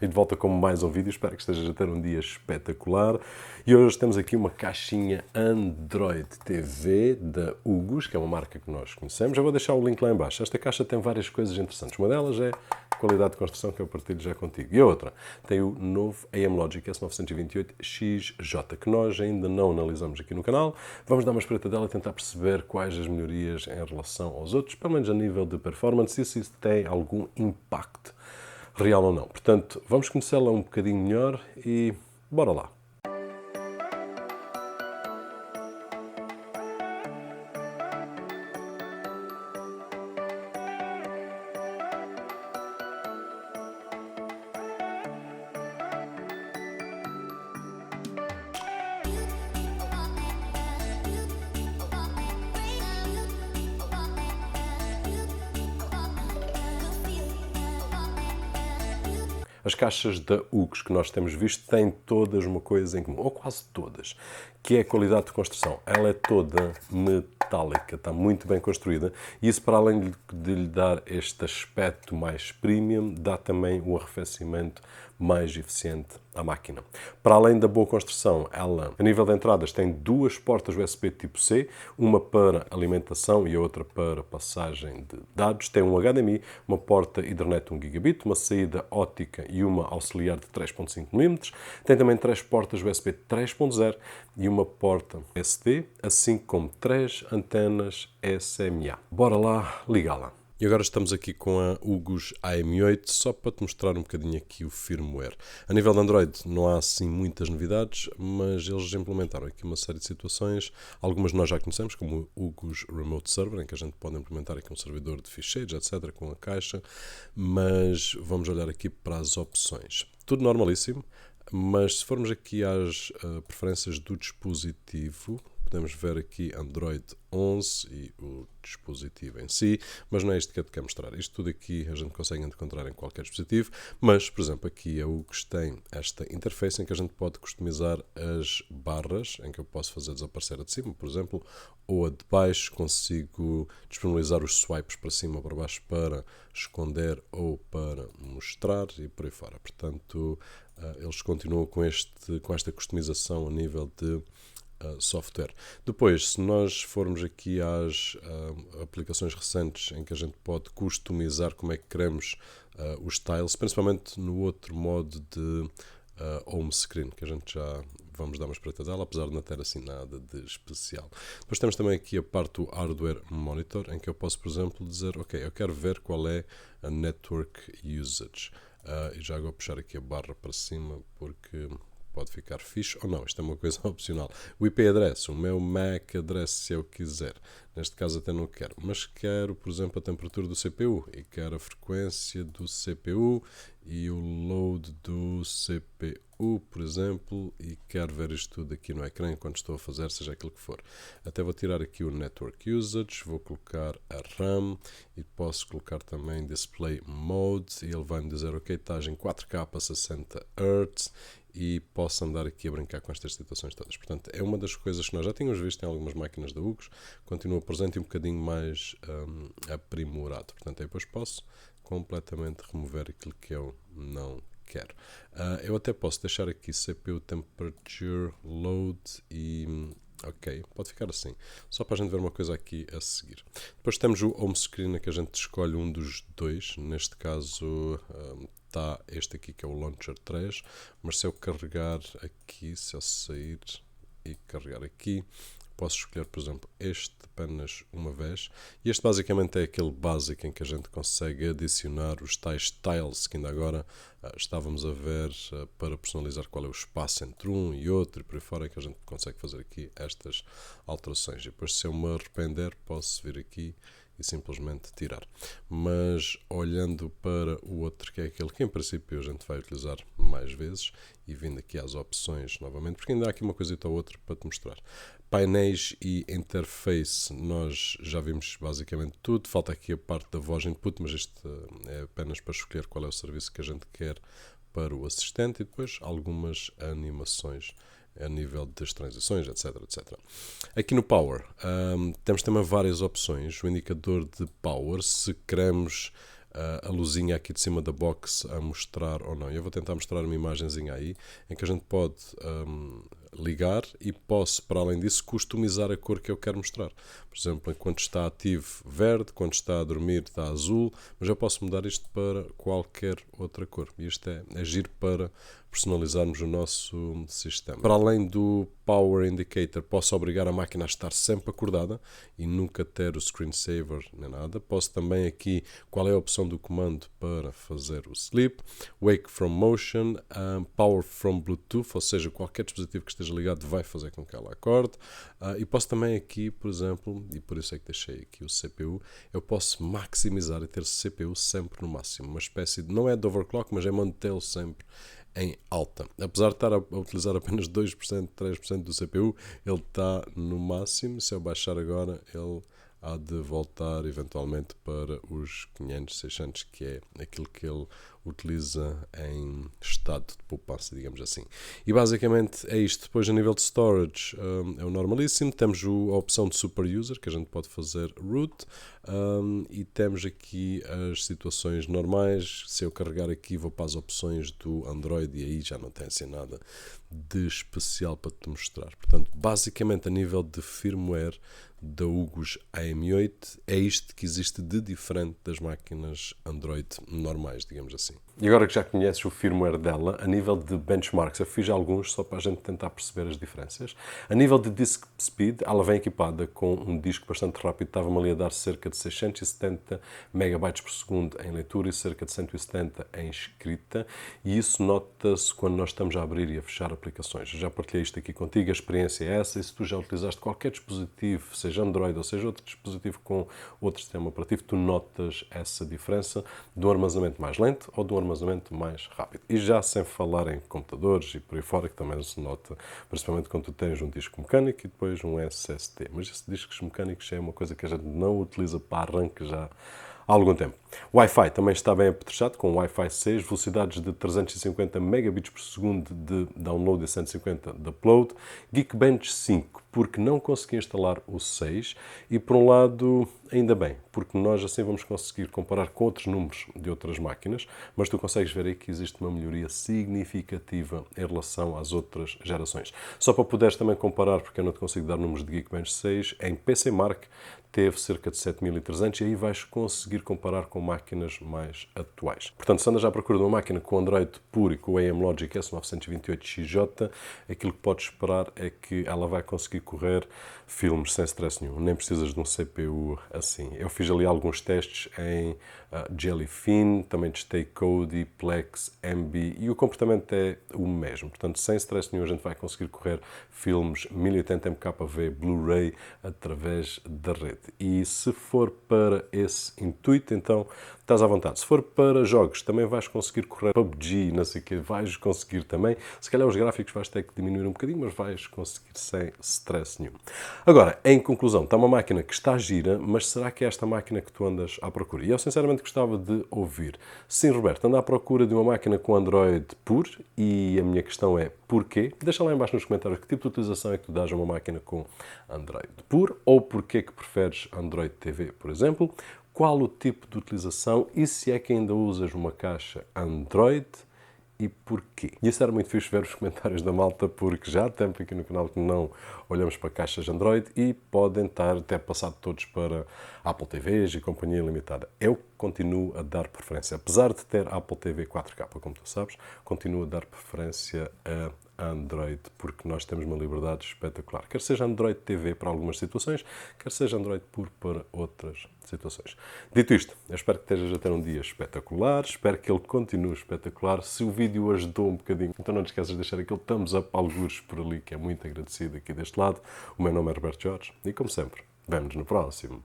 E de volta com mais um vídeo, espero que estejas a ter um dia espetacular. E hoje temos aqui uma caixinha Android TV da Hugos, que é uma marca que nós conhecemos. Eu vou deixar o link lá em baixo. Esta caixa tem várias coisas interessantes. Uma delas é a qualidade de construção que eu partilho já contigo. E a outra tem o novo AM-Logic S928XJ, que nós ainda não analisamos aqui no canal. Vamos dar uma espreita dela e tentar perceber quais as melhorias em relação aos outros, pelo menos a nível de performance, e se isso tem algum impacto real ou não. Portanto, vamos conhecê-la um bocadinho melhor e bora lá. As caixas da Hugos que nós temos visto têm todas uma coisa em comum, ou quase todas, que é a qualidade de construção. Ela é toda metálica, está muito bem construída e isso, para além de lhe dar este aspecto mais premium, dá também um arrefecimento mais eficiente à máquina. Para além da boa construção, ela, a nível de entradas, tem duas portas USB tipo C, uma para alimentação e a outra para passagem de dados. Tem um HDMI, uma porta Ethernet 1 gigabit, uma saída óptica e uma auxiliar de 3.5 mm. Tem também três portas USB 3.0 e uma porta SD, assim como três antenas SMA. Bora lá ligá-la. E agora estamos aqui com a Hugos AM8, só para te mostrar um bocadinho aqui o firmware. A nível de Android não há assim muitas novidades, mas eles implementaram aqui uma série de situações. Algumas nós já conhecemos, como o Hugos Remote Server, em que a gente pode implementar aqui um servidor de ficheiros, etc., com a caixa. Mas vamos olhar aqui para as opções. Tudo normalíssimo, mas se formos aqui às preferências do dispositivo, podemos ver aqui Android 11 e o dispositivo em si, mas não é isto que eu te quero mostrar. Isto tudo aqui a gente consegue encontrar em qualquer dispositivo, mas, por exemplo, aqui a Hugos tem esta interface em que a gente pode customizar as barras, em que eu posso fazer desaparecer a de cima, por exemplo, ou a de baixo. Consigo disponibilizar os swipes para cima ou para baixo para esconder ou para mostrar e por aí fora. Portanto, eles continuam com esta customização a nível de software. Depois, se nós formos aqui às aplicações recentes em que a gente pode customizar como é que queremos os tiles, principalmente no outro modo de home screen, que a gente já vamos dar uma espreita dela, apesar de não ter assim nada de especial. Depois temos também aqui a parte do Hardware Monitor, em que eu posso, por exemplo, dizer, ok, eu quero ver qual é a Network Usage. E já vou puxar aqui a barra para cima, porque pode ficar fixe ou não, isto é uma coisa opcional. O IP address, o meu MAC address, se eu quiser. Neste caso até não quero, mas quero, por exemplo, a temperatura do CPU e quero a frequência do CPU e o load do CPU, por exemplo, e quero ver isto tudo aqui no ecrã enquanto estou a fazer, seja aquilo que for. Até vou tirar aqui o Network Usage, vou colocar a RAM e posso colocar também Display Mode e ele vai me dizer, ok, estás em 4K a 60 Hz e posso andar aqui a brincar com estas situações todas. Portanto, é uma das coisas que nós já tínhamos visto em algumas máquinas da Hugos, continua presente e um bocadinho mais aprimorado. Portanto, aí depois posso completamente remover aquilo que eu não quero. Eu até posso deixar aqui CPU Temperature Load e ok, pode ficar assim, só para a gente ver uma coisa aqui a seguir. Depois temos o home screen, em que a gente escolhe um dos dois, neste caso está este aqui que é o Launcher 3, mas se eu carregar aqui, se eu sair e carregar aqui, posso escolher, por exemplo, este apenas uma vez. E este basicamente é aquele básico em que a gente consegue adicionar os tais tiles que ainda agora estávamos a ver para personalizar qual é o espaço entre um e outro e por aí fora, que a gente consegue fazer aqui estas alterações. E depois, se eu me arrepender, posso vir aqui e simplesmente tirar. Mas olhando para o outro, que é aquele que em princípio a gente vai utilizar mais vezes, e vindo aqui às opções novamente, porque ainda há aqui uma coisita ou outra para te mostrar. Painéis e interface, nós já vimos basicamente tudo. Falta aqui a parte da voz input, mas isto é apenas para escolher qual é o serviço que a gente quer para o assistente e depois algumas animações a nível das transições, etc, etc. Aqui no Power temos também várias opções. O indicador de Power, se queremos a luzinha aqui de cima da box a mostrar ou não. Eu vou tentar mostrar uma imagenzinha aí, em que a gente pode ligar e posso, para além disso, customizar a cor que eu quero mostrar. Por exemplo, enquanto está ativo verde, quando está a dormir está azul, mas eu posso mudar isto para qualquer outra cor. E isto é giro para personalizarmos o nosso sistema. Para além do Power Indicator, posso obrigar a máquina a estar sempre acordada e nunca ter o screensaver nem nada. Posso também aqui, qual é a opção do comando para fazer o Sleep, Wake from Motion, Power from Bluetooth, ou seja, qualquer dispositivo que esteja ligado vai fazer com que ela acorde. E posso também aqui, por exemplo, e por isso é que deixei aqui o CPU, eu posso maximizar e ter CPU sempre no máximo. Uma espécie de, não é de overclock, mas é mantê-lo sempre em alta. Apesar de estar a utilizar apenas 2%, 3% do CPU, ele está no máximo. Se eu baixar agora, ele há de voltar eventualmente para os 500, 600, que é aquilo que ele utiliza em estado de poupança, digamos assim. E basicamente é isto. Depois, a nível de storage, é o normalíssimo. Temos a opção de super user, que a gente pode fazer root, e temos aqui as situações normais. Se eu carregar aqui, vou para as opções do Android e aí já não tem assim nada de especial para te mostrar. Portanto, basicamente, a nível de firmware da UGOS AM8, é isto que existe de diferente das máquinas Android normais, digamos assim. E agora que já conheces o firmware dela, a nível de benchmarks, eu fiz alguns só para a gente tentar perceber as diferenças. A nível de disk speed, ela vem equipada com um disco bastante rápido, estava-me ali a dar cerca de 670 megabytes por segundo em leitura e cerca de 170 em escrita, e isso nota-se quando nós estamos a abrir e a fechar aplicações. Eu já partilhei isto aqui contigo, a experiência é essa, e se tu já utilizaste qualquer dispositivo, seja Android ou seja outro dispositivo com outro sistema operativo, tu notas essa diferença do armazenamento mais lento ou do armazenamento mais rápido. E já sem falar em computadores e por aí fora, que também se nota, principalmente quando tu tens um disco mecânico e depois um SSD. Mas esses discos mecânicos é uma coisa que a gente não utiliza para arranque já há algum tempo. O Wi-Fi também está bem apetrechado, com o Wi-Fi 6, velocidades de 350 megabits por segundo de download e 150 de upload. Geekbench 5, porque não consegui instalar o 6, e por um lado, ainda bem, porque nós assim vamos conseguir comparar com outros números de outras máquinas, mas tu consegues ver aí que existe uma melhoria significativa em relação às outras gerações. Só para poderes também comparar, porque eu não te consigo dar números de Geekbench 6, em PC Mark teve cerca de 7.300 e aí vais conseguir comparar com máquinas mais atuais. Portanto, se andas à procura de uma máquina com Android puro e com o AM-Logic S928XJ, aquilo que podes esperar é que ela vai conseguir correr filmes sem stress nenhum. Nem precisas de um CPU assim. Eu fiz ali alguns testes em Jellyfin, também testei Kodi, Plex, MB e o comportamento é o mesmo. Portanto, sem stress nenhum a gente vai conseguir correr filmes 1080 MKV Blu-ray através da rede. E se for para esse intuito, então estás à vontade. Se for para jogos, também vais conseguir correr PUBG, não sei o que, vais conseguir também. Se calhar os gráficos vais ter que diminuir um bocadinho, mas vais conseguir sem stress nenhum. Agora, em conclusão, está uma máquina que está gira, mas será que é esta máquina que tu andas à procura? E eu sinceramente gostava de ouvir. Sim, Roberto, ando à procura de uma máquina com Android puro e a minha questão é porquê? Deixa lá em baixo nos comentários que tipo de utilização é que tu dás a uma máquina com Android puro ou porquê que preferes Android TV, por exemplo. Qual o tipo de utilização e se é que ainda usas uma caixa Android e porquê? E isso era muito fixe ver os comentários da malta, porque já há tempo aqui no canal que não olhamos para caixas Android e podem estar até passado todos para Apple TVs e companhia limitada. Eu continuo a dar preferência, apesar de ter Apple TV 4K, como tu sabes, continuo a dar preferência a Android, porque nós temos uma liberdade espetacular. Quer seja Android TV para algumas situações, quer seja Android puro para outras situações. Dito isto, eu espero que estejas a ter um dia espetacular, espero que ele continue espetacular. Se o vídeo ajudou um bocadinho, então não te esqueças de deixar aquele thumbs up, algures por ali, que é muito agradecido aqui deste lado. O meu nome é Roberto Jorge e, como sempre, vemo-nos no próximo.